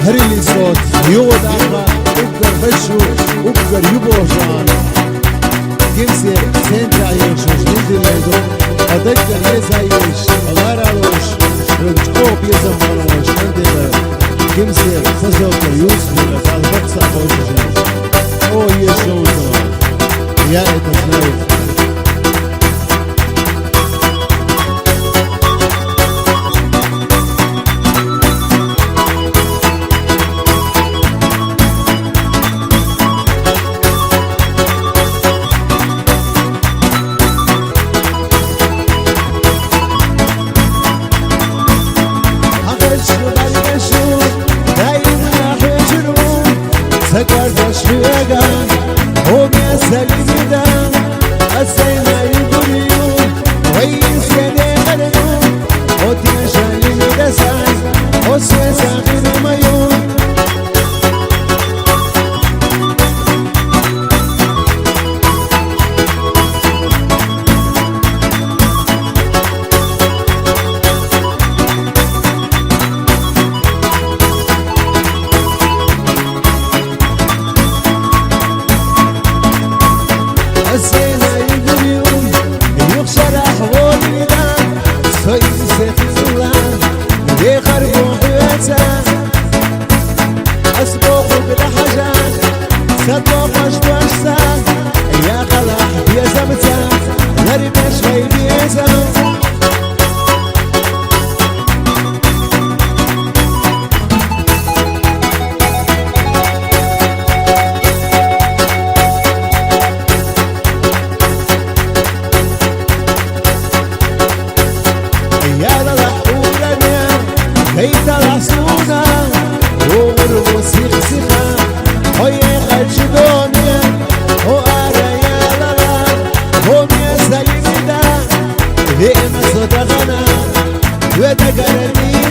هريلي صوت يود عقا اقدر بشو اقدر يبوجان kimse sen cayışmış nidileydo adaklar yezayış alararoş rıçko bir zamanmış nidile kimse sazoklar yusbuna kalbaksa hoşacağız o yaşıyordu ya etasnayı سكرت شويقان هو بيسألني دام السيما يقوليون ويس يدي غريون وتيشاني مدسان وسويسا غير ميون السينا يقولون يخشر أحوالنا سيسة فلان يخربوا حياتنا أسبوق بالحاجات سطوق أشباشتان يا خلاح يا زمتان غريب أشغي بيزان هيت العصونا والوسيخ سخا هيا خرج دنيا وأرى يا للا هم يسألني دا ليه ما صدقنا وتقرني